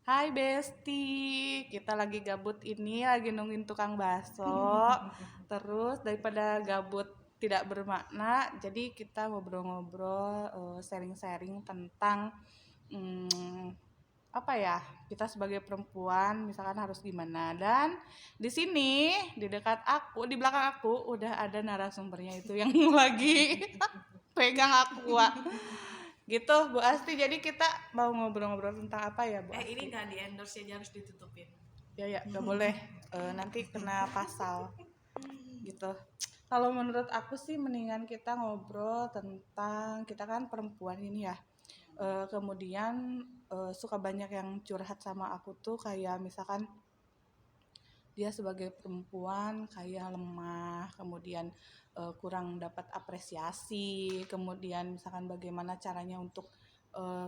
Hai Besti, kita lagi gabut ini, lagi nungguin tukang bakso. Terus daripada gabut tidak bermakna, jadi kita ngobrol-ngobrol, sharing-sharing tentang apa ya, kita sebagai perempuan misalkan harus gimana. Dan di sini di dekat aku, di belakang aku udah ada narasumbernya itu yang lagi pegang aku. Gitu Bu Asti, jadi kita mau ngobrol-ngobrol tentang apa ya Bu Asti? Ini nggak di endorse ya, harus ditutupin. Ya nggak boleh, nanti kena pasal gitu. Kalau menurut aku sih mendingan kita ngobrol tentang, kita kan perempuan ini ya, kemudian suka banyak yang curhat sama aku tuh, kayak misalkan dia sebagai perempuan kayak lemah, kemudian kurang dapat apresiasi, kemudian misalkan bagaimana caranya untuk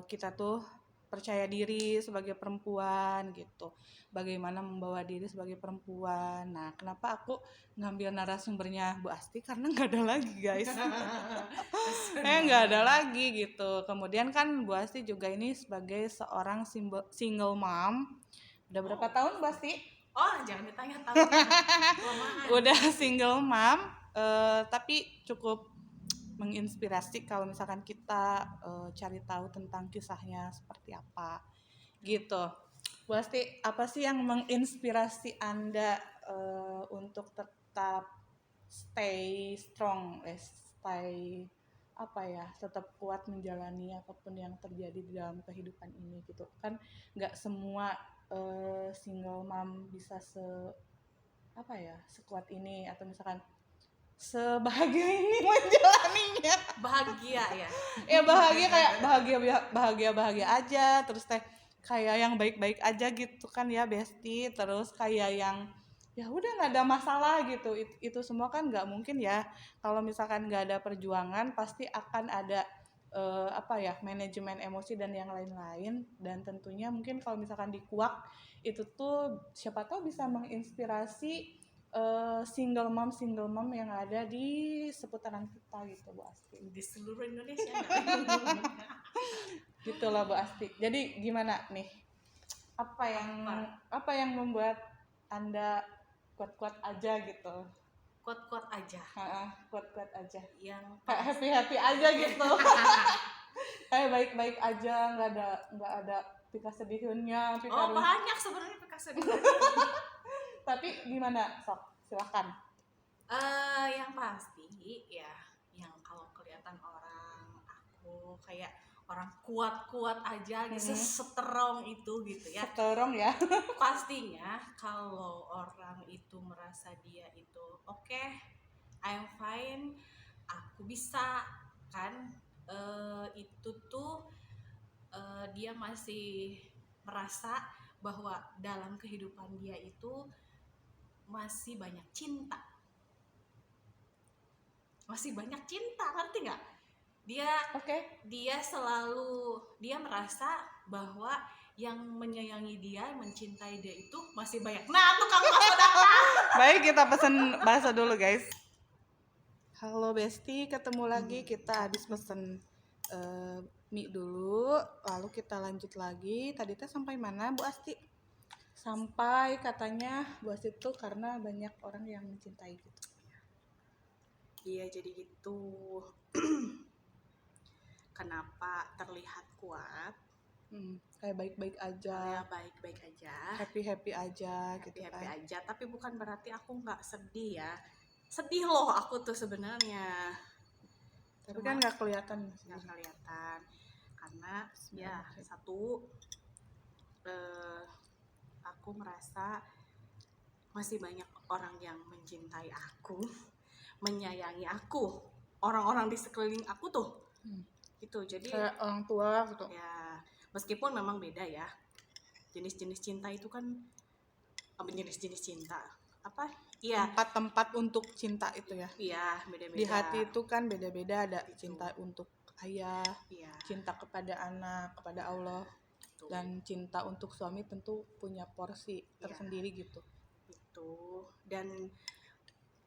kita tuh percaya diri sebagai perempuan gitu, bagaimana membawa diri sebagai perempuan. Nah, kenapa aku ngambil narasumbernya Bu Asti, karena nggak ada lagi guys. Nggak ada lagi gitu. Kemudian kan Bu Asti juga ini sebagai seorang single mom. Udah berapa tahun Bu Asti? Oh, jangan ditanya tahunnya. Kelamaan. Udah single mom, tapi cukup menginspirasi kalau misalkan kita cari tahu tentang kisahnya seperti apa gitu. Bu Asti, apa sih yang menginspirasi Anda untuk tetap stay strong, stay apa ya, tetap kuat menjalani apapun yang terjadi di dalam kehidupan ini gitu kan? Nggak semua single mom bisa apa ya, sekuat ini, atau misalkan sebahagia ini menjalaninya. Bahagia ya. Ya bahagia, kayak bahagia aja, terus teh kayak yang baik-baik aja gitu kan ya Besti, terus kayak yang ya udah nggak ada masalah gitu. Itu semua kan nggak mungkin ya, kalau misalkan nggak ada perjuangan pasti akan ada apa ya, manajemen emosi dan yang lain-lain. Dan tentunya mungkin kalau misalkan dikuak itu tuh siapa tahu bisa menginspirasi single mom yang ada di seputaran kita gitu Bu Asti. Di seluruh Indonesia. Gitu lah Bu Asti. Jadi gimana nih? Apa yang membuat Anda kuat-kuat aja gitu? Kuat-kuat aja. Kuat-kuat aja. Yang kayak happy aja gitu. Kayak baik-baik aja, nggak ada pika sedihnya, oh, banyak sebenarnya pika sedih. Tapi gimana? Sok, silakan. Yang pasti ya, yang kalau kelihatan orang aku kayak orang kuat-kuat aja gitu, strong itu gitu ya. Strong ya. Pastinya kalau orang itu merasa dia itu oke, I'm fine, aku bisa kan, itu tuh dia masih merasa bahwa dalam kehidupan dia itu masih banyak cinta, ngerti nggak? Dia selalu, dia merasa bahwa yang menyayangi dia, mencintai dia itu masih banyak. Nah, tukang bakso datang. Baik, kita pesen bakso dulu guys. Halo Besti, ketemu lagi. Kita habis pesen mie dulu, lalu kita lanjut lagi. Tadi teh sampai mana Bu Asti? Sampai katanya Bu Asti tuh karena banyak orang yang mencintai gitu. Iya, jadi gitu. Kenapa terlihat kuat? Kayak baik-baik aja. Ya, baik-baik aja. Happy aja gitu kan. Happy aja, tapi bukan berarti aku nggak sedih ya. Sedih loh aku tuh sebenarnya. Tapi kan nggak kelihatan. Nggak kelihatan. Karena ya satu, aku merasa masih banyak orang yang mencintai aku, menyayangi aku, orang-orang di sekeliling aku tuh. Gitu. Jadi kayak orang tua gitu. Ya, meskipun memang beda ya. Jenis-jenis cinta itu kan, jenis-jenis cinta apa? Iya. Tempat-tempat untuk cinta itu ya. Iya, beda-beda. Di hati itu kan beda-beda, ada gitu. Cinta untuk ayah, iya. Cinta kepada anak, kepada Allah, gitu. Dan cinta untuk suami tentu punya porsi tersendiri gitu. Itu. Dan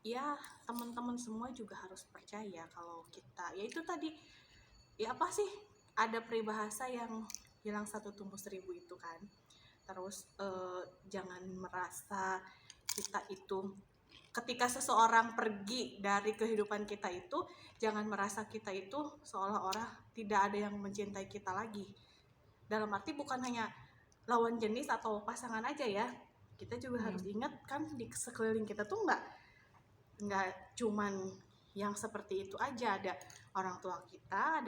ya, teman-teman semua juga harus percaya kalau kita, ya itu tadi, ya apa sih, ada peribahasa yang hilang satu tumbuh seribu itu kan. Terus jangan merasa kita itu ketika seseorang pergi dari kehidupan kita itu, jangan merasa kita itu seolah-olah tidak ada yang mencintai kita lagi. Dalam arti bukan hanya lawan jenis atau pasangan aja ya, kita juga harus ingat kan di sekeliling kita tuh nggak cuman yang seperti itu aja, ada orang tua kita,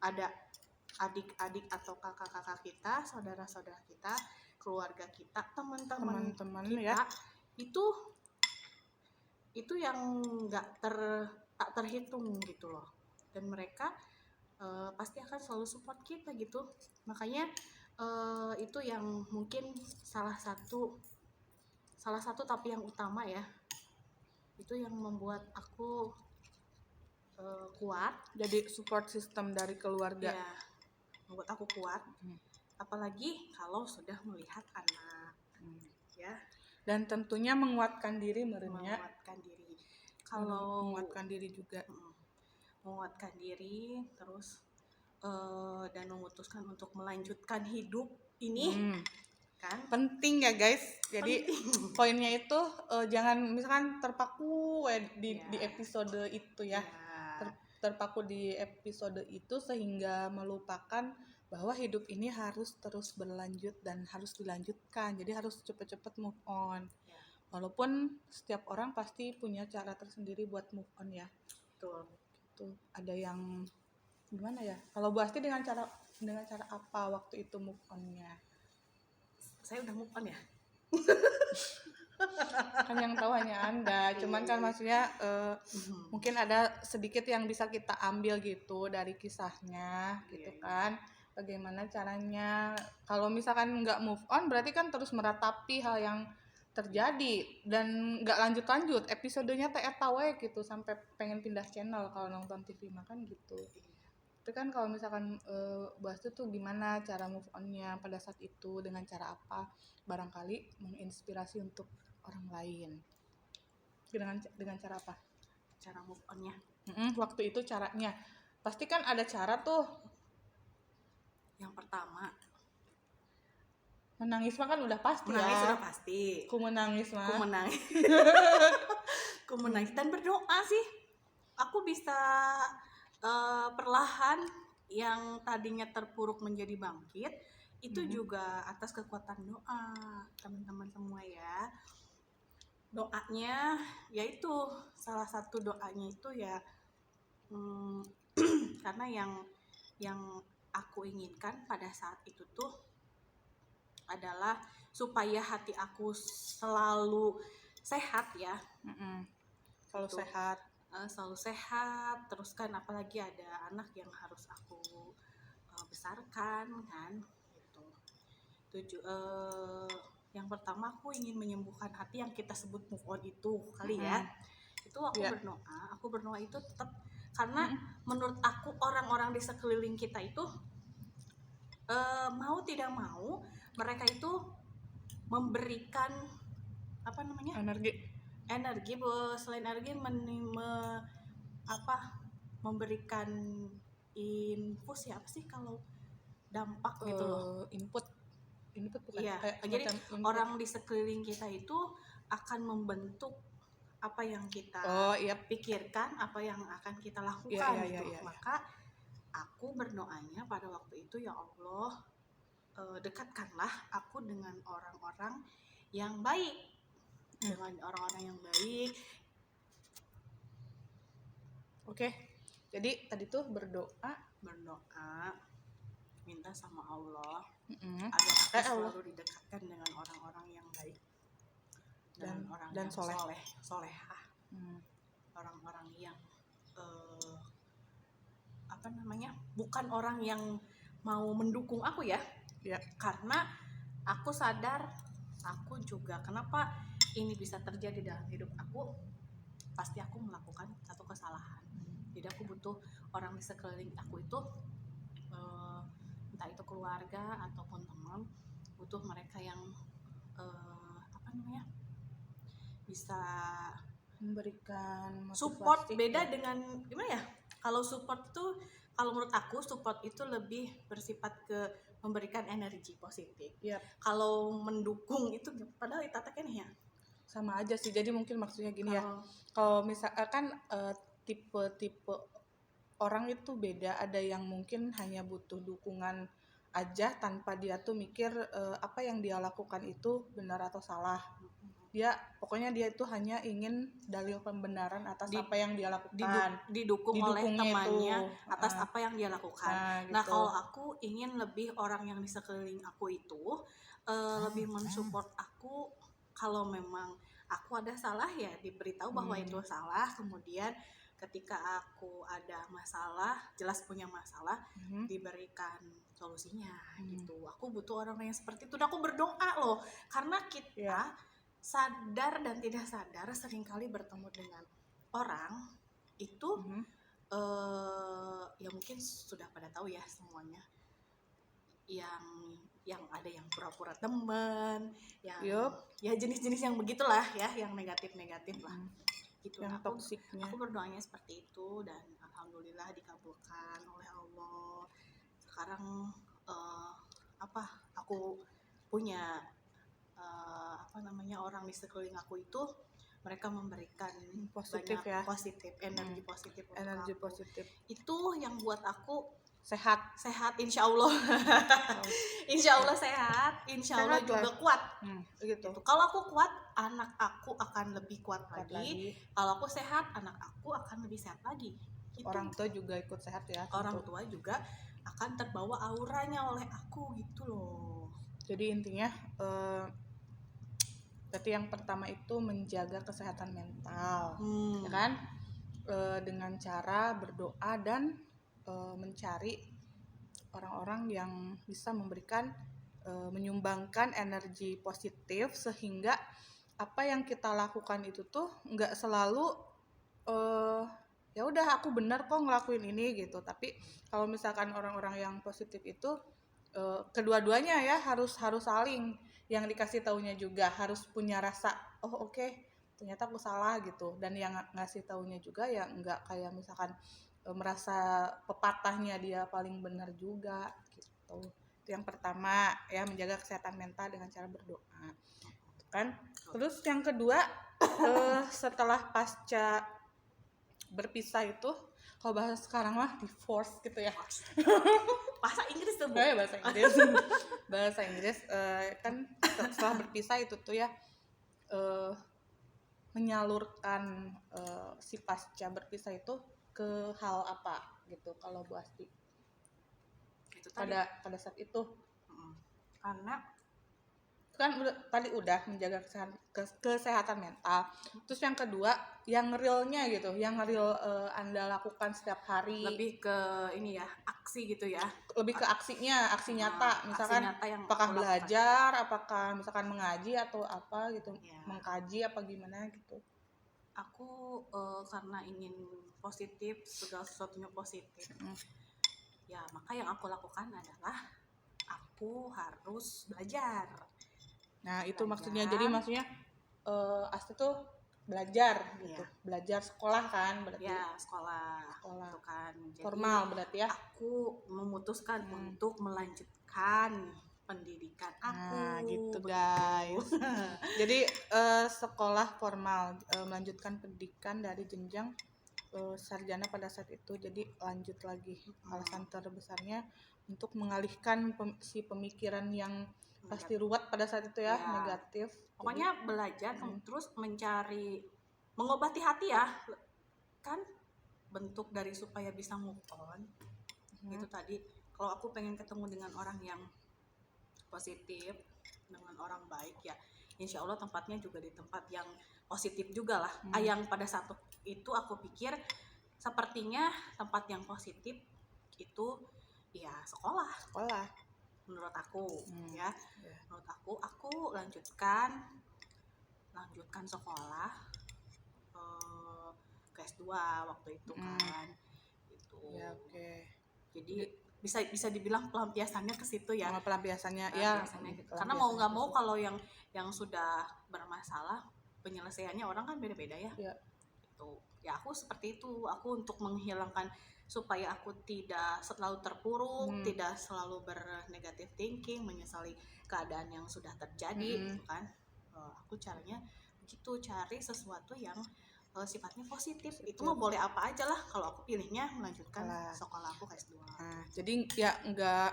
ada adik-adik atau kakak-kakak kita, saudara-saudara kita, keluarga kita, teman-teman kita ya. Itu yang tak terhitung gitu loh, dan mereka pasti akan selalu support kita gitu. Makanya itu yang mungkin salah satu tapi yang utama ya, itu yang membuat aku kuat. Jadi support system dari keluarga ya, membuat aku kuat. Apalagi kalau sudah melihat anak ya. Dan tentunya menguatkan diri merenya. Kalau menguatkan diri juga. Menguatkan diri terus dan memutuskan untuk melanjutkan hidup ini. Kan penting ya guys. Jadi poinnya itu jangan misalkan terpaku di episode itu ya. Terpaku di episode itu sehingga melupakan bahwa hidup ini harus terus berlanjut dan harus dilanjutkan. Jadi harus cepet-cepet move on. Walaupun setiap orang pasti punya cara tersendiri buat move on ya. Betul. Tuh, ada yang gimana ya? Kalau Bu Asti dengan cara apa waktu itu move on-nya? Saya udah move on ya. Kan yang tahu hanya Anda. Cuman kan maksudnya mungkin ada sedikit yang bisa kita ambil gitu dari kisahnya gitu kan. Bagaimana caranya, kalau misalkan nggak move on berarti kan terus meratapi hal yang terjadi dan nggak lanjut episodenya teh eta we gitu sampai pengen pindah channel kalau nonton TV makan gitu. Itu kan kalau misalkan bahas itu gimana cara move on-nya pada saat itu, dengan cara apa, barangkali menginspirasi untuk orang lain. Dengan cara apa? Cara move on-nya. Waktu itu caranya pasti kan ada cara tuh. Yang pertama, menangis mah kan udah pasti. Sudah pasti. Ku menangis dan berdoa sih. Aku bisa perlahan yang tadinya terpuruk menjadi bangkit. Itu juga atas kekuatan doa teman-teman semua ya. Doanya yaitu salah satu doanya itu ya karena yang aku inginkan pada saat itu tuh adalah supaya hati aku selalu sehat ya. Selalu sehat. Terus kan apalagi ada anak yang harus aku besarkan kan gitu. Yang pertama aku ingin menyembuhkan hati yang kita sebut move on itu kali ya. Itu aku berdoa itu tetap karena menurut aku orang-orang di sekeliling kita itu mau tidak mau mereka itu memberikan energi selain energi memberikan infus ya, apa sih kalau dampak gitu loh, input bukan ya, jadi orang di sekeliling kita itu akan membentuk apa yang kita pikirkan, apa yang akan kita lakukan gitu. Maka aku berdoanya pada waktu itu, ya Allah, dekatkanlah aku dengan orang-orang yang baik, Oke. Jadi tadi tuh berdoa minta sama Allah agar aku selalu didekatkan dengan orang-orang yang baik dan orang yang solehah, orang-orang yang bukan orang yang mau mendukung aku ya. Karena aku sadar, aku juga kenapa ini bisa terjadi dalam hidup aku, pasti aku melakukan satu kesalahan. Jadi aku butuh orang di sekeliling aku itu, entah itu keluarga ataupun teman, butuh mereka yang bisa memberikan support. Beda dengan gimana ya? Kalau support itu, kalau menurut aku support itu lebih bersifat ke memberikan energi positif. Yep. Kalau mendukung itu padahal Tata kan ya sama aja sih. Jadi mungkin maksudnya gini ya, kalau misalkan tipe-tipe orang itu beda. Ada yang mungkin hanya butuh dukungan aja tanpa dia tuh mikir apa yang dia lakukan itu benar atau salah. Pokoknya dia itu hanya ingin dalil pembenaran atas apa yang dia lakukan, didukung oleh temannya atas apa yang dia lakukan. Gitu. Nah kalau aku ingin lebih orang yang di sekeliling aku itu lebih mensupport aku. Kalau memang aku ada salah ya diberitahu bahwa itu salah. Kemudian ketika aku ada masalah, jelas punya masalah, diberikan solusinya gitu. Aku butuh orang yang seperti itu. Dan aku berdoa loh, karena kita sadar dan tidak sadar seringkali bertemu dengan orang itu ya mungkin sudah pada tahu ya semuanya, yang ada yang pura-pura teman, yang ya jenis-jenis yang begitulah ya, yang negatif-negatif lah gitu. Yang toksiknya. Aku berdoanya seperti itu dan alhamdulillah dikabulkan oleh Allah. Sekarang aku punya orang di sekeliling aku itu mereka memberikan positif banyak positif energi positif energi positif. Itu yang buat aku sehat insya Allah. Insya Allah sehat, insya Allah juga kuat gitu. Kalau aku kuat, anak aku akan lebih kuat lagi. Kalau aku sehat, anak aku akan lebih sehat lagi gitu. Orang tua juga ikut sehat ya. Orang tua juga akan terbawa auranya oleh aku gitu loh. Jadi intinya berarti yang pertama itu menjaga kesehatan mental, ya kan? Dengan cara berdoa dan mencari orang-orang yang bisa memberikan menyumbangkan energi positif sehingga apa yang kita lakukan itu tuh nggak selalu ya udah aku benar kok ngelakuin ini gitu. Tapi kalau misalkan orang-orang yang positif itu kedua-duanya ya harus saling, yang dikasih taunya juga harus punya rasa oke, ternyata aku salah gitu, dan yang ngasih taunya juga ya nggak kayak misalkan merasa pepatahnya dia paling benar juga gitu. Itu yang pertama ya, menjaga kesehatan mental dengan cara berdoa kan. Terus yang kedua setelah pasca berpisah itu, kalau bahasa sekarang mah divorce gitu ya. Bahasa Inggris tuh, ya bahasa Inggris kan setelah berpisah itu tuh ya menyalurkan si pasca berpisah itu ke hal apa gitu kalau Bu Asti itu pada saat itu. Karena kan tadi udah menjaga kesehatan mental. Terus yang kedua yang realnya gitu, yang real Anda lakukan setiap hari. Lebih ke ini ya, aksi gitu ya. Lebih ke aksinya, aksi nyata. Misalkan aksi nyata yang apakah belajar, apakah misalkan mengaji atau apa gitu, mengkaji apa gimana gitu. Aku karena ingin positif, segala sesuatunya positif. Ya, maka yang aku lakukan adalah aku harus belajar. Nah itu maksudnya, jadi maksudnya Asti tuh belajar gitu, belajar sekolah kan berarti. Ya sekolah itu kan. Jadi, formal berarti ya. Aku memutuskan untuk melanjutkan pendidikan aku. Nah gitu guys. Jadi sekolah formal, melanjutkan pendidikan dari jenjang sarjana pada saat itu. Jadi lanjut lagi. Alasan terbesarnya untuk mengalihkan si pemikiran yang pasti ruwet pada saat itu ya, negatif. Pokoknya jadi, belajar terus mencari, mengobati hati ya, kan bentuk dari supaya bisa move on. Itu tadi, kalau aku pengen ketemu dengan orang yang positif, dengan orang baik ya, insya Allah tempatnya juga di tempat yang positif juga lah. Yang pada saat itu aku pikir sepertinya tempat yang positif itu ya sekolah. Menurut aku ya, menurut aku lanjutkan sekolah ke S2 waktu itu kan gitu ya. Jadi bisa dibilang pelampiasannya ke situ ya. Pelampiasannya ya gitu. Karena mau nggak mau kalau yang sudah bermasalah penyelesaiannya orang kan beda-beda ya. Gitu. gitu. Ya aku seperti itu, aku untuk menghilangkan supaya aku tidak selalu terpuruk, tidak selalu bernegatif thinking, menyesali keadaan yang sudah terjadi gitu kan. Aku caranya begitu, cari sesuatu yang sifatnya positif. Itu mah boleh apa aja lah, kalau aku pilihnya melanjutkan sekolah aku S2. Nah, jadi ya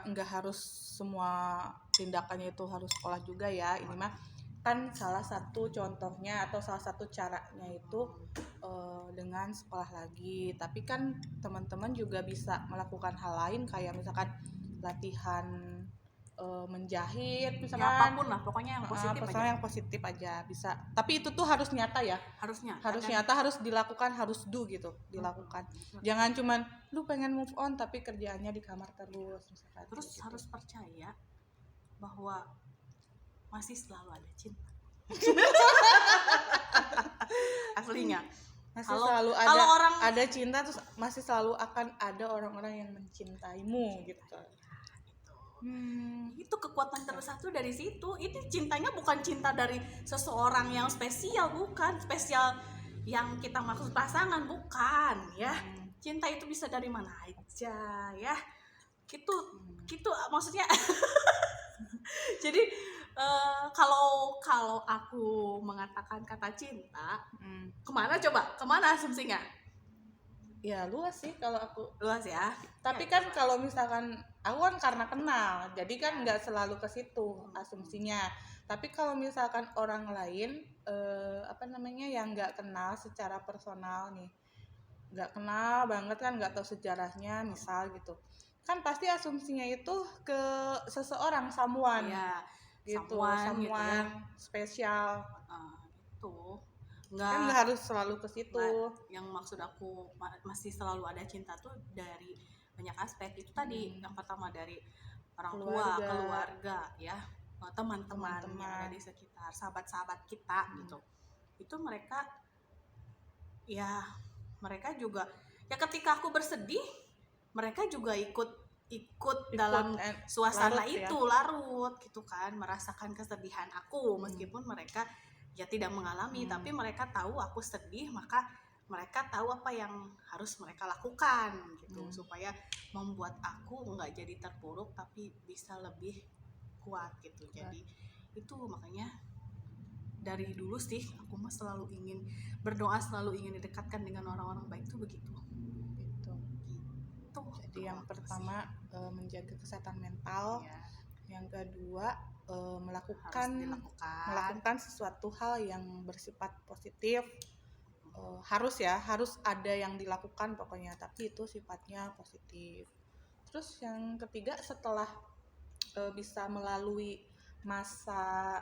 nggak harus semua tindakannya itu harus sekolah juga ya. Ini mah kan salah satu contohnya atau salah satu caranya itu dengan sekolah lagi. Tapi kan teman-teman juga bisa melakukan hal lain kayak misalkan latihan menjahit misalkan, ya, apapun lah pokoknya yang positif aja. Yang positif aja bisa. Tapi itu tuh harus nyata ya. Harus nyata, harus dilakukan, harus gitu, dilakukan. Jangan cuman lu pengen move on tapi kerjaannya di kamar terus misalkan. Terus gitu. Harus percaya bahwa masih selalu ada cinta. Aslinya. Selalu ada cinta, terus masih selalu akan ada orang-orang yang mencintaimu gitu. Itu kekuatan terbesar dari situ. Ini cintanya bukan cinta dari seseorang yang spesial, bukan spesial yang kita maksud pasangan, bukan ya. Cinta itu bisa dari mana aja ya. Gitu maksudnya. Jadi kalau aku mengatakan kata cinta, kemana asumsinya? Ya luas sih kalau aku. Luas ya. Tapi kan kalau misalkan aku kan karena kenal, jadi kan nggak selalu ke situ asumsinya. Tapi kalau misalkan orang lain yang nggak kenal secara personal nih, nggak kenal banget kan, nggak tahu sejarahnya misal gitu, kan pasti asumsinya itu ke seseorang, someone ya, gitu ya. Spesial itu nggak harus selalu ke situ. Yang maksud aku masih selalu ada cinta tuh dari banyak aspek. Itu tadi yang pertama dari orang tua, keluarga ya, teman-teman yang ada di sekitar, sahabat-sahabat kita gitu. Itu mereka juga ya, ketika aku bersedih mereka juga ikut dalam suasana larut gitu kan, merasakan kesedihan aku meskipun mereka ya tidak mengalami, tapi mereka tahu aku sedih, maka mereka tahu apa yang harus mereka lakukan gitu, supaya membuat aku nggak jadi terpuruk tapi bisa lebih kuat gitu. Jadi itu makanya dari dulu sih aku mah selalu ingin berdoa, selalu ingin didekatkan dengan orang-orang baik tuh begitu. Jadi yang pertama menjaga kesehatan mental, yang kedua melakukan sesuatu hal yang bersifat positif. Harus ada yang dilakukan pokoknya, tapi itu sifatnya positif. Terus yang ketiga, setelah bisa melalui masa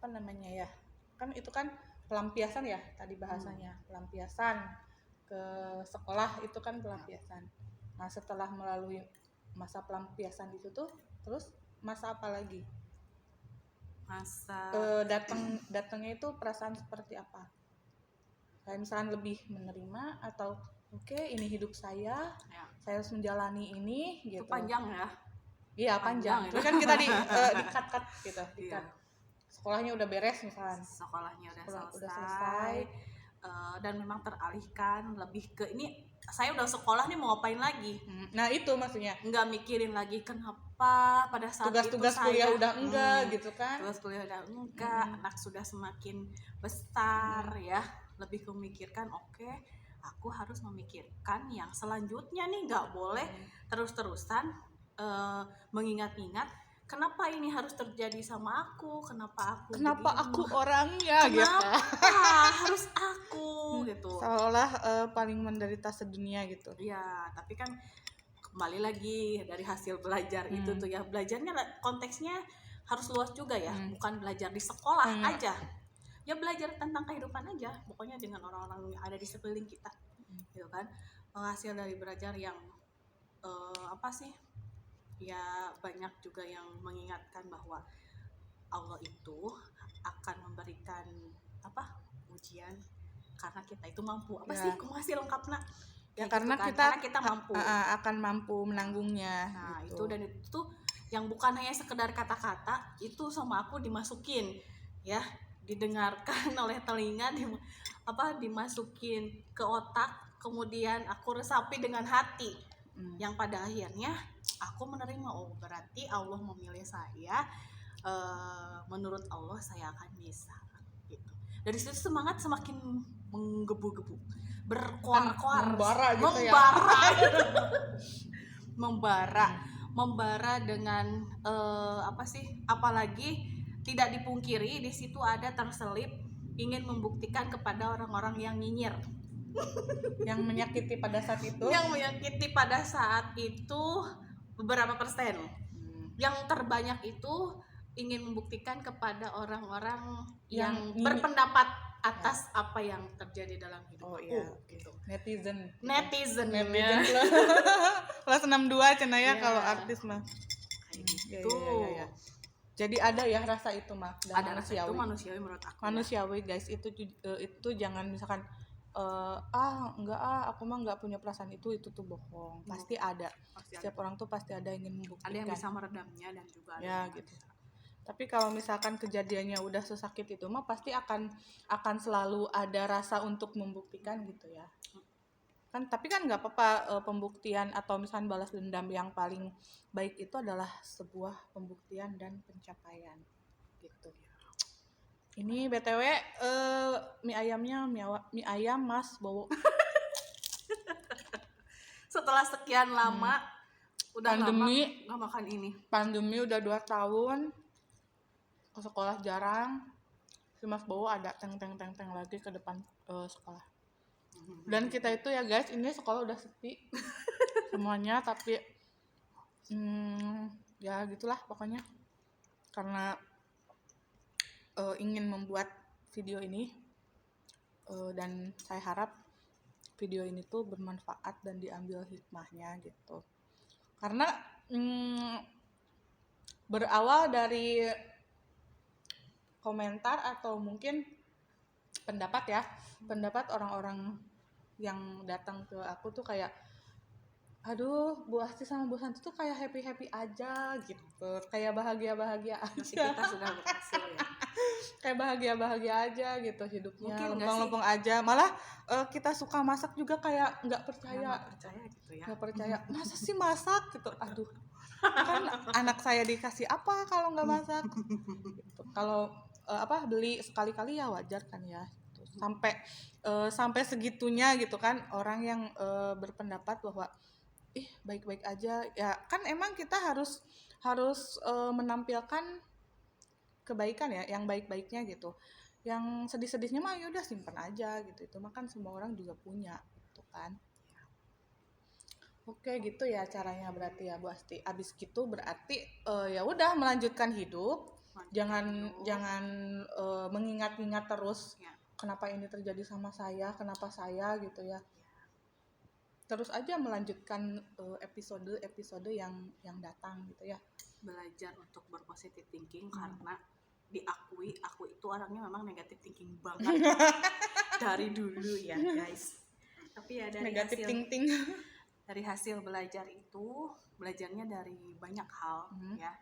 kan itu kan pelampiasan ya tadi bahasanya, pelampiasan ke sekolah itu kan pelampiasan. Nah setelah melalui masa pelampiasan itu tuh, terus masa apa lagi? Datangnya itu perasaan seperti apa? Kayak misalkan lebih menerima atau oke, ini hidup saya harus menjalani ini gitu. Itu panjang ya? Iya panjang. Terus kan kita di-cut gitu, di-cut. Sekolahnya udah beres misalkan. Sekolahnya udah selesai. Dan memang teralihkan lebih ke ini, saya udah sekolah nih mau ngapain lagi. Nah itu maksudnya. Nggak mikirin lagi kenapa pada saat tugas-tugas kuliah udah enggak gitu kan. Tugas kuliah udah enggak, anak sudah semakin besar ya. Lebih memikirkan oke, aku harus memikirkan yang selanjutnya nih, nggak boleh terus-terusan mengingat-ingat kenapa ini harus terjadi sama aku, kenapa aku orangnya, kenapa harus aku gitu, seolah paling menderita sedunia gitu. Ya tapi kan kembali lagi dari hasil belajar itu tuh ya, belajarnya konteksnya harus luas juga ya, bukan belajar di sekolah aja ya, belajar tentang kehidupan aja pokoknya dengan orang-orang yang ada di sekeliling kita gitu kan. Hasil dari belajar yang ya banyak juga yang mengingatkan bahwa Allah itu akan memberikan ujian karena kita itu mampu. Aku masih lengkap nak ya, karena kita mampu, akan mampu menanggungnya. Nah gitu. Dan itu yang bukan hanya sekedar kata-kata, itu sama aku dimasukin ya, didengarkan oleh telinga, dimasukin ke otak, kemudian aku resapi dengan hati, yang pada akhirnya aku menerima, oh berarti Allah memilih saya, menurut Allah saya akan bisa gitu. Dari situ semangat semakin menggebu-gebu, berkoar-koar, membara dengan apalagi tidak dipungkiri di situ ada terselip ingin membuktikan kepada orang-orang yang nyinyir, yang menyakiti pada saat itu beberapa persen. Yang terbanyak itu ingin membuktikan kepada orang-orang yang berpendapat atas apa yang terjadi dalam hidup aku. Iya, gitu. Netizen kelas 62 cenaya kalau artis mah kayak gitu. Ya. Jadi ada ya rasa itu mah, ada rasa itu manusiawi menurut aku. Manusiawi guys, itu jangan misalkan aku mah nggak punya perasaan itu tuh bohong. Pasti ada. Setiap orang tuh pasti ada yang ingin membuktikan. Ada yang bisa meredamnya dan juga ada ya gitu. Tapi kalau misalkan kejadiannya udah sesakit itu mah pasti akan selalu ada rasa untuk membuktikan gitu ya. Kan tapi kan nggak apa-apa, pembuktian atau misalkan balas dendam yang paling baik itu adalah sebuah pembuktian dan pencapaian gitu. Ini BTW mie ayamnya mie ayam Mas Bowo. Setelah sekian lama udah pandemi nggak makan ini. Pandemi udah 2 tahun. Ke sekolah jarang. Si Mas Bowo ada teng lagi ke depan sekolah. Dan kita itu ya guys, ini sekolah udah sepi semuanya, tapi ya gitulah pokoknya. Karena ingin membuat video ini dan saya harap video ini tuh bermanfaat dan diambil hikmahnya gitu. Karena berawal dari komentar atau mungkin pendapat orang-orang yang datang ke aku tuh kayak, aduh Bu Asti sama Bu Santi tuh kayak happy aja gitu, kayak bahagia aja. Kita sudah berhasil ya. Kayak bahagia aja gitu hidupnya, lempeng aja. Malah kita suka masak juga kayak nggak percaya gitu ya. Nggak percaya, masa sih masak gitu, aduh. Kan anak saya dikasih apa kalau nggak masak gitu. Kalau beli sekali-kali ya wajar kan ya gitu. Sampai segitunya gitu kan orang yang berpendapat bahwa baik-baik aja ya, kan emang kita harus menampilkan kebaikan ya, yang baik-baiknya gitu. Yang sedih-sedihnya mah yaudah simpan aja gitu, itu mah kan semua orang juga punya gitu kan. Oke gitu ya caranya berarti ya Bu Asti. Abis gitu berarti ya udah melanjutkan hidup. Jangan mengingat-ingat terus ya. Kenapa ini terjadi sama saya, kenapa saya gitu ya. Terus aja melanjutkan episode yang datang gitu ya. Belajar untuk berpositif thinking karena diakui aku itu orangnya memang negatif thinking banget dari dulu ya guys. Tapi ya dari negatif thinking. Dari hasil belajar itu, belajarnya dari banyak hal ya.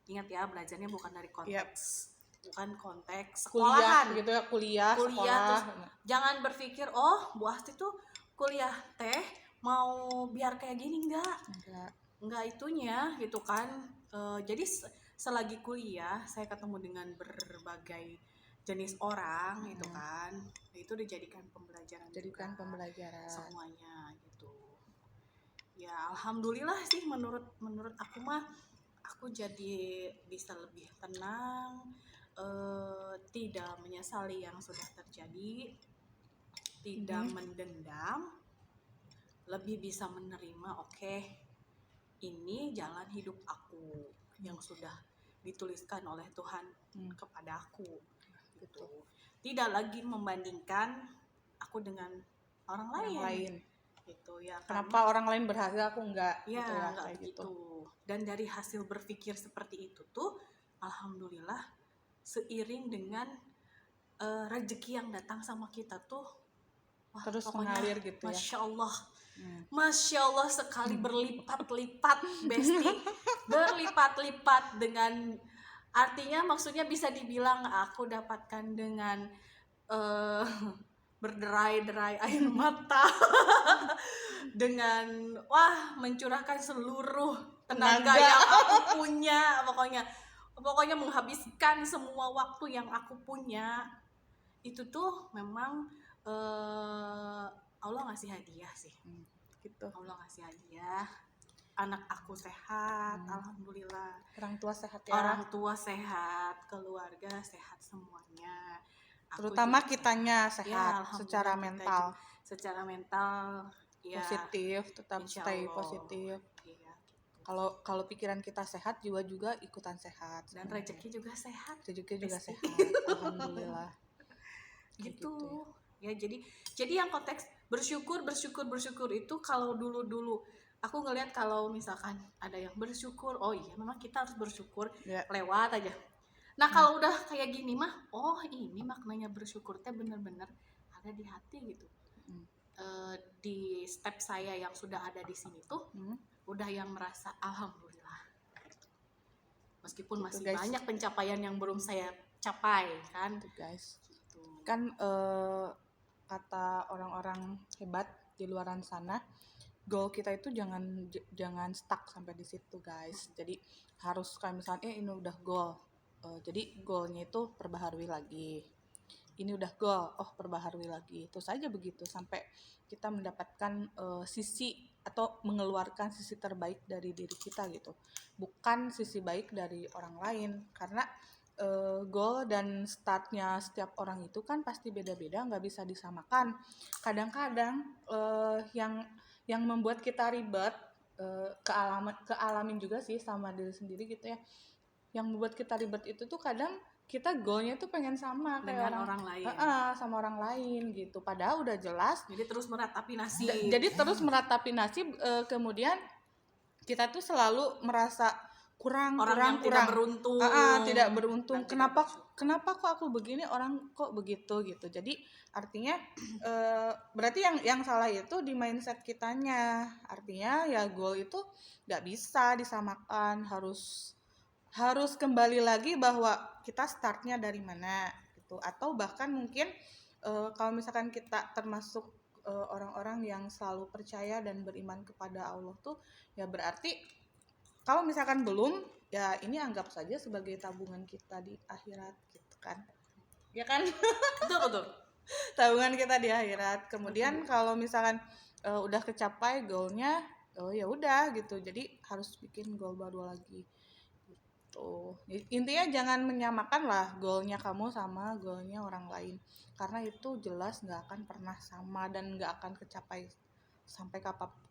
Ingat ya, belajarnya bukan dari konteks, bukan konteks sekolahan gitu ya, kuliah terus jangan berpikir Bu Asti tuh kuliah teh mau biar kayak gini, enggak itunya gitu kan. Jadi selagi kuliah saya ketemu dengan berbagai jenis orang gitu kan, itu dijadikan pembelajaran semuanya gitu ya. Alhamdulillah sih menurut aku mah, aku jadi bisa lebih tenang, tidak menyesali yang sudah terjadi, tidak mendendam, lebih bisa menerima ini jalan hidup aku yang sudah dituliskan oleh Tuhan kepada aku gitu. Tidak lagi membandingkan aku dengan orang lain. Gitu ya. Kenapa orang lain berhasil aku enggak? Ya, gitu ya, enggak begitu. Gitu. Dan dari hasil berpikir seperti itu tuh, alhamdulillah seiring dengan rezeki yang datang sama kita tuh, terus mengalir gitu ya. Masya Allah sekali berlipat-lipat, Besti. Berlipat-lipat dengan artinya maksudnya bisa dibilang aku dapatkan dengan berderai-derai air mata dengan mencurahkan seluruh tenaga yang aku punya, pokoknya menghabiskan semua waktu yang aku punya. Itu tuh memang Allah ngasih hadiah sih. Gitu. Allah ngasih hadiah. Anak aku sehat, alhamdulillah. Orang tua sehat ya. Orang tua sehat, keluarga sehat semuanya. Terutama kitanya sehat ya, secara mental. Secara mental ya positif, tetap stay positif. Iya. Kalau pikiran kita sehat, jiwa juga ikutan sehat. Dan rezeki juga sehat. Rezeki juga sehat. Alhamdulillah. Gitu. Ya jadi yang konteks bersyukur itu kalau dulu aku ngelihat kalau misalkan ada yang bersyukur, oh iya memang kita harus bersyukur, lewat aja. Nah kalau udah kayak gini mah, oh ini maknanya bersyukur teh bener-bener ada di hati gitu. Di step saya yang sudah ada di sini tuh udah yang merasa alhamdulillah. Meskipun masih guys, banyak pencapaian yang belum saya capai kan tuh guys. Gitu. Kan kata orang-orang hebat di luaran sana, goal kita itu jangan stuck sampai di situ guys. Jadi harus kayak misalnya ini udah goal, jadi goalnya itu perbaharui lagi. Ini udah goal, perbaharui lagi. Terus saja begitu sampai kita mendapatkan sisi atau mengeluarkan sisi terbaik dari diri kita gitu. Bukan sisi baik dari orang lain, karena goal dan startnya setiap orang itu kan pasti beda-beda, nggak bisa disamakan. Kadang-kadang yang membuat kita ribet, kealamin juga sih sama diri sendiri gitu ya. Yang membuat kita ribet itu tuh kadang kita goalnya tuh pengen sama kayak orang lain, sama orang lain gitu. Padahal udah jelas. Jadi terus meratapi nasib. Terus meratapi nasib, kemudian kita tuh selalu merasa kurang tidak beruntung. Tidak beruntung. Kenapa kok aku begini, orang kok begitu gitu. Jadi artinya berarti yang salah itu di mindset kitanya. Artinya ya goal itu nggak bisa disamakan, harus kembali lagi bahwa kita startnya dari mana gitu. Atau bahkan mungkin kalau misalkan kita termasuk orang-orang yang selalu percaya dan beriman kepada Allah tuh, ya berarti kalau misalkan belum, ya ini anggap saja sebagai tabungan kita di akhirat gitu kan. Ya kan? Betul. Tabungan kita di akhirat. Kemudian kalau misalkan udah kecapai goalnya, ya udah gitu. Jadi harus bikin goal baru lagi. Gitu. Intinya jangan menyamakan lah goalnya kamu sama goalnya orang lain. Karena itu jelas nggak akan pernah sama dan nggak akan kecapai sampai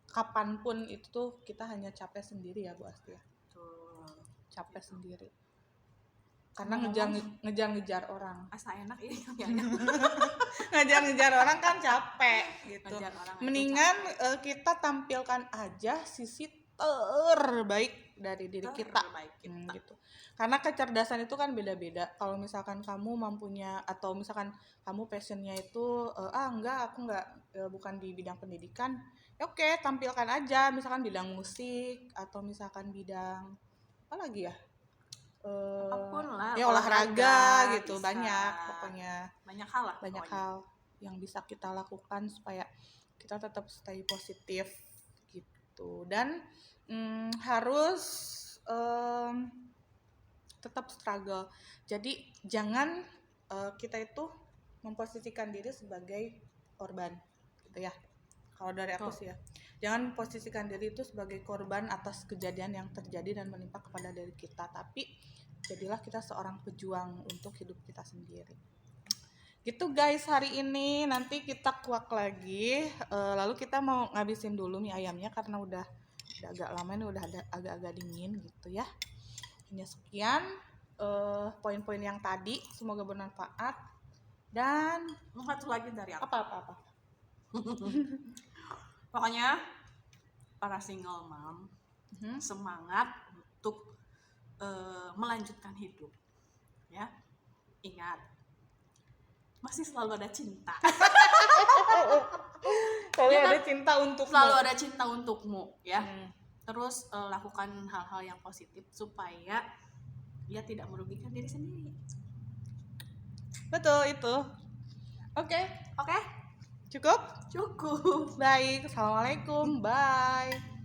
kapanpun. Itu tuh kita hanya capek sendiri ya Bu Asti ya. Capek sendiri karena ngejar orang. Asa enak ini ngejar orang kan capek gitu. Mendingan kita tampilkan aja sisi terbaik dari diri kita. Gitu. Karena kecerdasan itu kan beda-beda. Kalau misalkan kamu mampunya atau misalkan kamu passionnya itu aku bukan di bidang pendidikan, ya oke, tampilkan aja misalkan bidang musik atau misalkan bidang apa lagi ya, apapun lah, ya olahraga gitu, bisa. banyak hal yang bisa kita lakukan supaya kita tetap stay positif gitu. Dan harus tetap struggle. Jadi jangan kita itu memposisikan diri sebagai korban gitu ya. Kalau dari aku sih ya, jangan posisikan diri itu sebagai korban atas kejadian yang terjadi dan menimpa kepada diri kita, tapi jadilah kita seorang pejuang untuk hidup kita sendiri. Gitu guys, hari ini nanti kita kuak lagi, lalu kita mau ngabisin dulu mie ayamnya karena udah agak lama ini, udah agak-agak dingin gitu ya. Hanya sekian poin-poin yang tadi, semoga bermanfaat. Dan satu lagi dari aku. Apa? Pokoknya para single mom semangat untuk melanjutkan hidup ya. Ingat, masih selalu ada cinta. Selalu ada cinta untukmu ya. Terus lakukan hal-hal yang positif supaya dia tidak merugikan diri sendiri. Betul itu. Oke. Cukup? Cukup. Baik, assalamualaikum, bye.